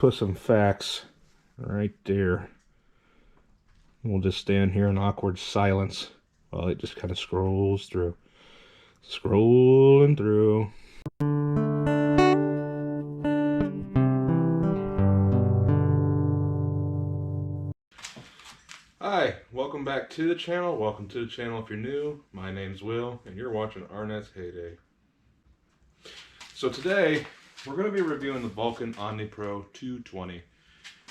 put some facts right there. We'll just stand here in awkward silence while it just kind of scrolls through. Scrolling through. Hi, welcome back to the channel. Welcome to the channel if you're new. My name's Will, and you're watching Arnett's Heyday. So today, we're going to be reviewing the Vulcan Omnipro 220.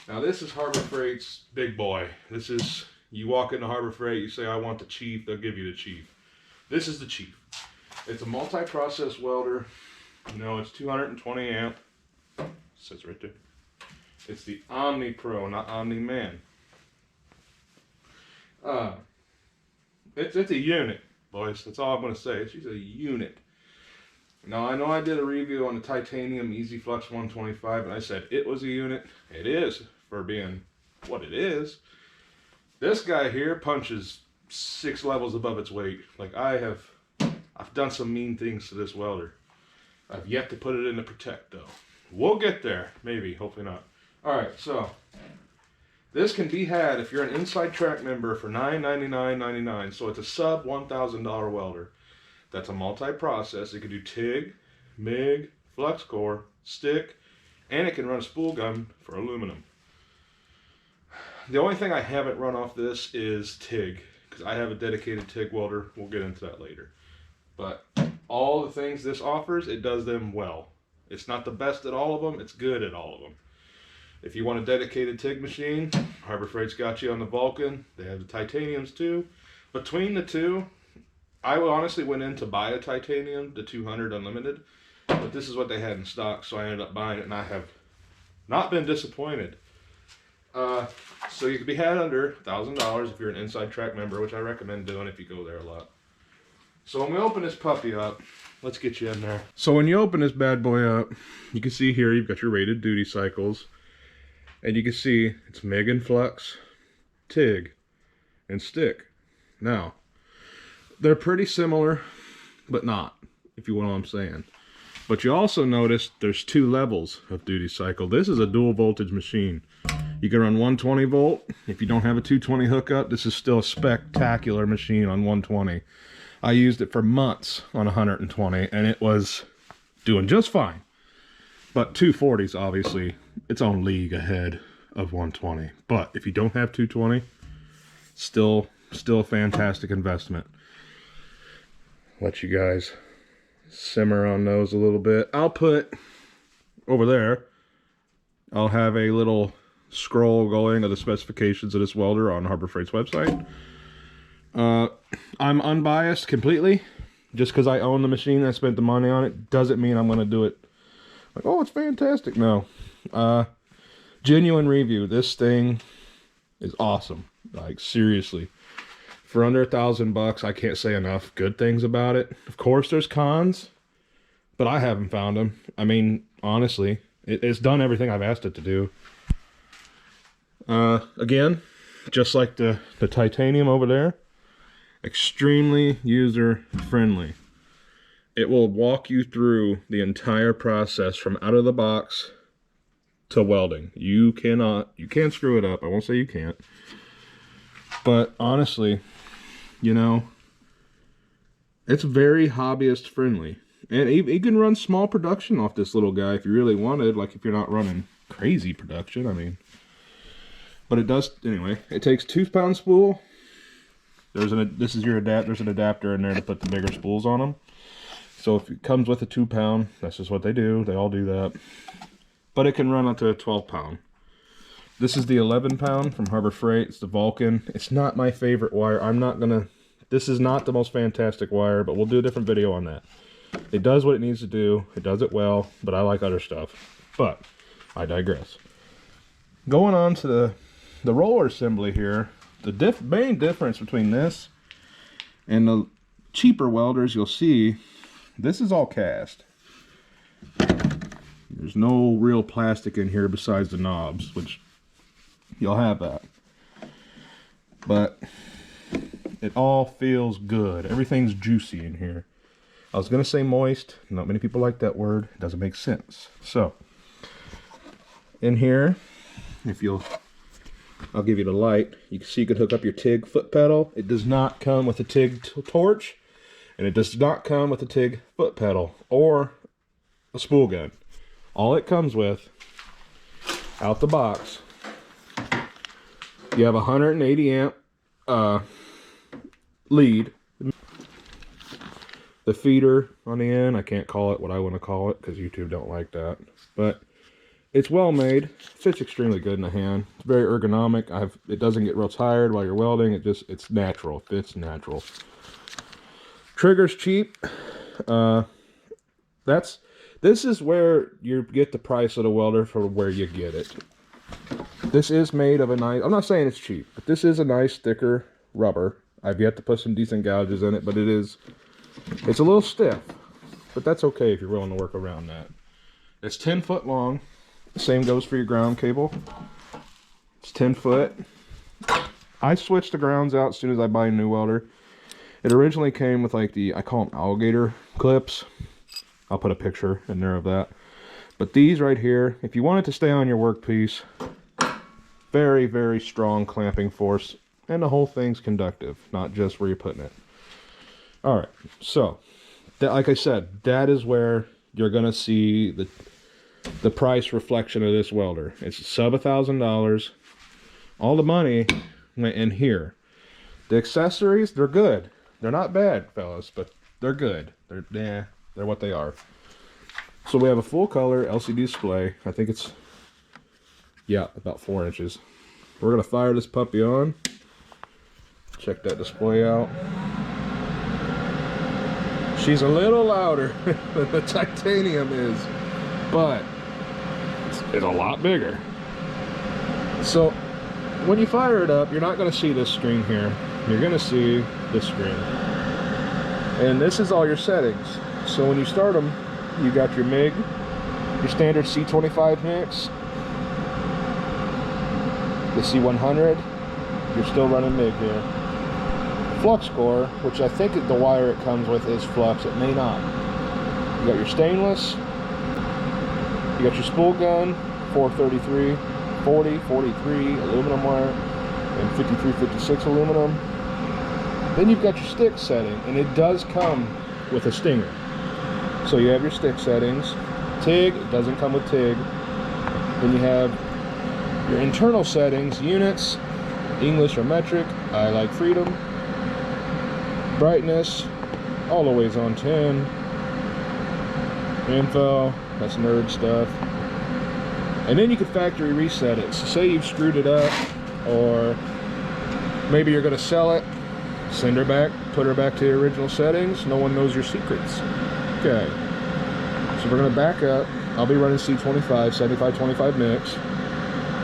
Now this is Harbor Freight's big boy. This is, you walk into Harbor Freight, you say, I want the Chief, they'll give you the Chief. This is the Chief. It's a multi-process welder. You know, it's 220 amp. It says right there. It's the Omnipro, not Omni-Man. It's a unit, boys. That's all I'm going to say. She's a unit. Now, I know I did a review on the titanium Easy Flux 125, and I said it was a unit. It is, for being what it is. This guy here punches 6 levels above its weight. Like, I've done some mean things to this welder. I've yet to put it in the Protect, though. We'll get there. Maybe. Hopefully not. Alright, so this can be had if you're an Inside Track member for $999.99. So it's a sub $1,000 welder. That's a multi-process. It can do TIG, MIG, flux core, stick, and it can run a spool gun for aluminum. The only thing I haven't run off this is TIG, because I have a dedicated TIG welder. We'll get into that later. But all the things this offers, it does them well. It's not the best at all of them. It's good at all of them. If you want a dedicated TIG machine, Harbor Freight's got you on the Vulcan. They have the titaniums too. Between the two, I honestly went in to buy a titanium, the 200 Unlimited, but this is what they had in stock, so I ended up buying it, and I have not been disappointed. So you can be had under $1,000 if you're an Inside Track member, which I recommend doing if you go there a lot. So when we open this puppy up, let's get you in there. So when you open this bad boy up, you can see here you've got your rated duty cycles. And you can see it's MIG and flux, TIG, and stick. Now, they're pretty similar, but not, if you know what I'm saying. But you also notice there's 2 levels of duty cycle. This is a dual voltage machine. You can run 120 volt. If you don't have a 220 hookup, this is still a spectacular machine on 120. I used it for months on 120, and it was doing just fine. But 240 is obviously its own league ahead of 120. But if you don't have 220, still a fantastic investment. Let you guys simmer on those a little bit. I'll put over there, I'll have a little scroll going of the specifications of this welder on Harbor Freight's website. I'm unbiased completely. Just because I own the machine and I spent the money on it doesn't mean I'm going to do it like, oh, it's fantastic. No. Genuine review. This thing is awesome. Like, seriously. For under $1,000, I can't say enough good things about it. Of course, there's cons, but I haven't found them. I mean, honestly, it's done everything I've asked it to do. Again, just like the titanium over there, extremely user-friendly. It will walk you through the entire process from out of the box to welding. You can't screw it up. I won't say you can't. But honestly, you know, it's very hobbyist friendly. And you can run small production off this little guy if you really wanted, like if you're not running crazy production, I mean. But it does, anyway, it takes 2-pound spool. There's an adapter in there to put the bigger spools on them. So if it comes with a 2-pound, that's just what they do. They all do that. But it can run up to a 12-pound. This is the 11-pound from Harbor Freight. It's the Vulcan. It's not my favorite wire. This is not the most fantastic wire, but we'll do a different video on that. It does what it needs to do. It does it well, but I like other stuff. But I digress. Going on to the roller assembly here, the main difference between this and the cheaper welders, you'll see this is all cast. There's no real plastic in here besides the knobs, which you'll have that. But it all feels good. Everything's juicy in here. I was going to say moist. Not many people like that word. It doesn't make sense. So, in here, if you'll, I'll give you the light. You can see you can hook up your TIG foot pedal. It does not come with a TIG torch, and it does not come with a TIG foot pedal or a spool gun. All it comes with, out the box, you have a 180 amp lead. The feeder on the end, I can't call it what I want to call it because YouTube don't like that. But it's well made. Fits extremely good in the hand. It's very ergonomic. It doesn't get real tired while you're welding. It's natural. Fits natural. Trigger's cheap. This is where you get the price of the welder for where you get it. This is made of a nice, I'm not saying it's cheap, but this is a nice thicker rubber. I've yet to put some decent gouges in it, but it's a little stiff, but that's okay if you're willing to work around that. It's 10 foot long. The same goes for your ground cable. It's 10 foot. I switch the grounds out as soon as I buy a new welder. It originally came with like I call them alligator clips. I'll put a picture in there of that. But these right here, if you want it to stay on your workpiece, very, very strong clamping force. And the whole thing's conductive, not just where you're putting it. All right, so like I said, that is where you're gonna see the price reflection of this welder. It's sub $1,000. All the money went in here. The accessories, they're good. They're not bad, fellas, but they're good. They're what they are. So we have a full color LCD display. I think it's, yeah, about 4 inches. We're gonna fire this puppy on. Check that display out. She's a little louder than the titanium is, but it's a lot bigger. So when you fire it up, you're not going to see this screen here. You're going to see this screen. And this is all your settings. So when you start them, you got your MIG, your standard C25 mix, the C100. You're still running MIG here. Flux core, which I think the wire it comes with is flux. It may not. You got your stainless. You got your spool gun, 433, 40, 43 aluminum wire, and 53, 56 aluminum. Then you've got your stick setting, and it does come with a stinger. So you have your stick settings. TIG, it doesn't come with TIG. Then you have your internal settings, units, English or metric. I like freedom. Brightness, all the ways on 10. Info, that's nerd stuff. And then you can factory reset it. So say you've screwed it up, or maybe you're going to sell it, send her back, put her back to the original settings. No one knows your secrets. Okay. So we're going to back up. I'll be running C25, 75-25 mix.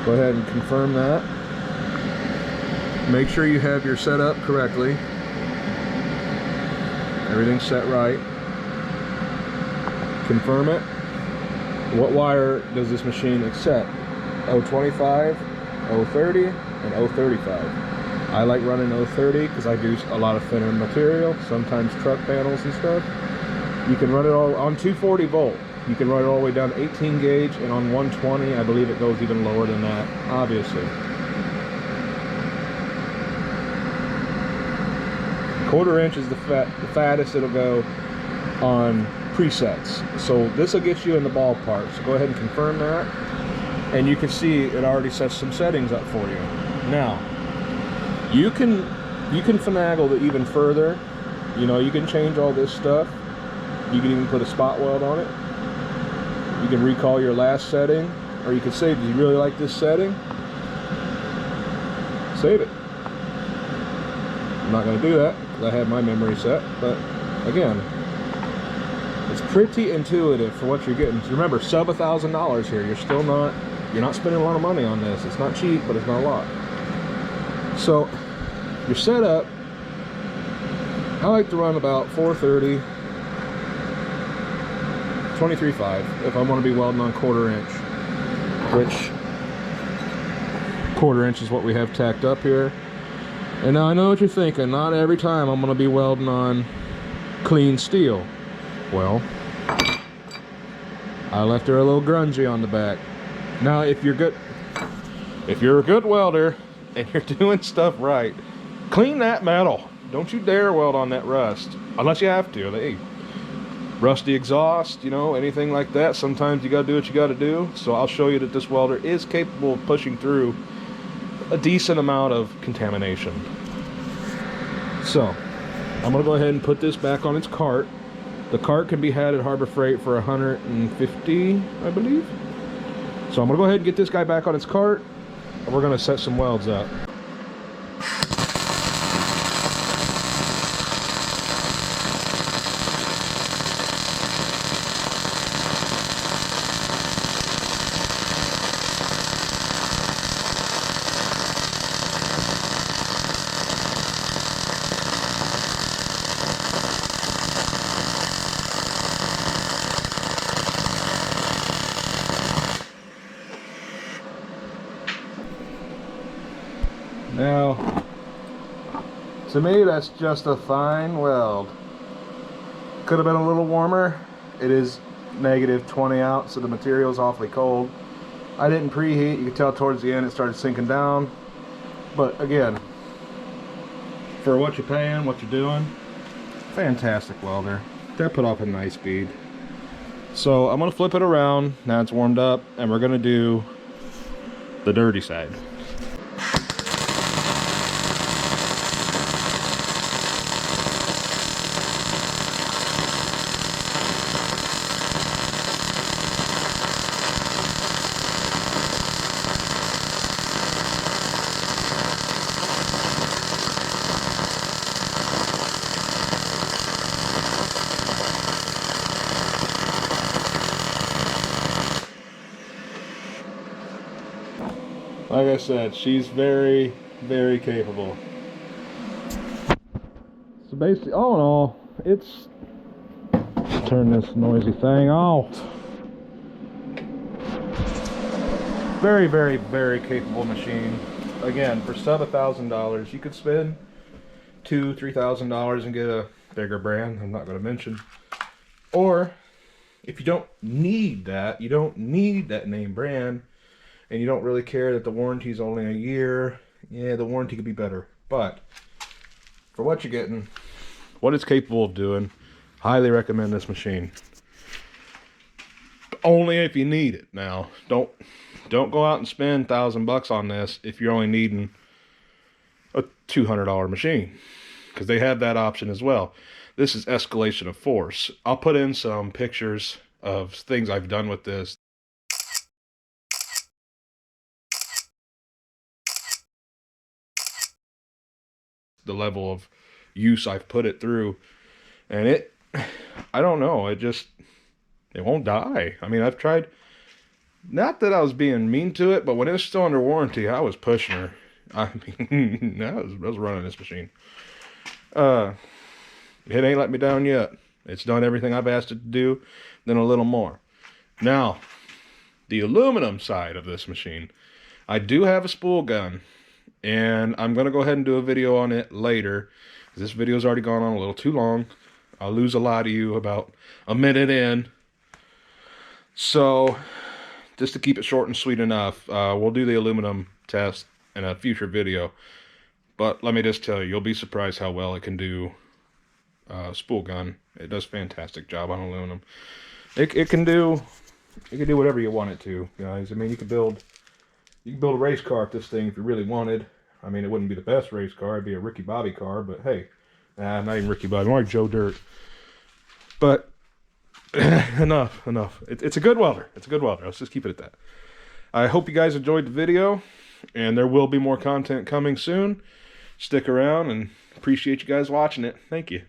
Go ahead and confirm that. Make sure you have your setup correctly. Everything's set right. Confirm it. What wire does this machine accept? 025, 030, and 035. I like running 030 because I do a lot of thinner material, sometimes truck panels and stuff. You can run it all on 240 volt. You can run it all the way down to 18 gauge, and on 120, I believe it goes even lower than that, obviously. Quarter inch is the fattest it'll go on presets. So this will get you in the ballpark. So go ahead and confirm that. And you can see it already sets some settings up for you. Now, you can finagle it even further. You know, you can change all this stuff. You can even put a spot weld on it. You can recall your last setting, or you can save. Do you really like this setting? Save it. I'm not going to do that because I have my memory set, but again, it's pretty intuitive for what you're getting. Remember, sub $1,000 here. You're not spending a lot of money on this. It's not cheap, but it's not a lot. So your setup, I like to run about 430, 23.5 if I want to be welding on quarter inch, which quarter inch is what we have tacked up here. And now I know what you're thinking, not every time I'm going to be welding on clean steel. Well, I left her a little grungy on the back. Now, if you're a good welder and you're doing stuff right, clean that metal. Don't you dare weld on that rust, unless you have to. Hey, rusty exhaust, you know, anything like that. Sometimes you gotta do what you gotta do. So I'll show you that this welder is capable of pushing through a decent amount of contamination. So I'm gonna go ahead and put this back on its cart. The cart can be had at Harbor Freight for $150, I believe. So I'm gonna go ahead and get this guy back on its cart, and we're gonna set some welds up. Now, to me, that's just a fine weld. Could have been a little warmer. It is -20 out, so the material is awfully cold. I didn't preheat. You can tell towards the end it started sinking down. But again, for what you're paying, what you're doing, fantastic welder. That put off a nice speed. So I'm going to flip it around. Now it's warmed up, and we're going to do the dirty side. Like I said, she's very, very capable. So basically, all in all, it's... turn this noisy thing off. Very, very, very capable machine. Again, for sub $1,000, you could spend $2,000–3,000 and get a bigger brand I'm not going to mention. Or, if you don't need that, you don't need that name brand, and you don't really care that the warranty is only a year, yeah, the warranty could be better. But for what you're getting, what it's capable of doing, highly recommend this machine. Only if you need it. Now, don't go out and spend $1,000 on this if you're only needing a $200 machine, because they have that option as well. This is escalation of force. I'll put in some pictures of things I've done with this. The level of use I've put it through, and I don't know, it won't die. I mean, I've tried, not that I was being mean to it, but when it was still under warranty, I was pushing her. I mean, I was running this machine. It ain't let me down yet. It's done everything I've asked it to do, then a little more. Now, the aluminum side of this machine, I do have a spool gun. And I'm going to go ahead and do a video on it later. This video's already gone on a little too long. I'll lose a lot of you about a minute in. So, just to keep it short and sweet enough, we'll do the aluminum test in a future video. But let me just tell you, you'll be surprised how well it can do spool gun. It does a fantastic job on aluminum. It can do whatever you want it to, guys. I mean, you can build a race car with this thing if you really wanted. I mean, it wouldn't be the best race car. It'd be a Ricky Bobby car, but hey. Not even Ricky Bobby, more like Joe Dirt. But, enough. It's a good welder. It's a good welder. Let's just keep it at that. I hope you guys enjoyed the video, and there will be more content coming soon. Stick around, and appreciate you guys watching it. Thank you.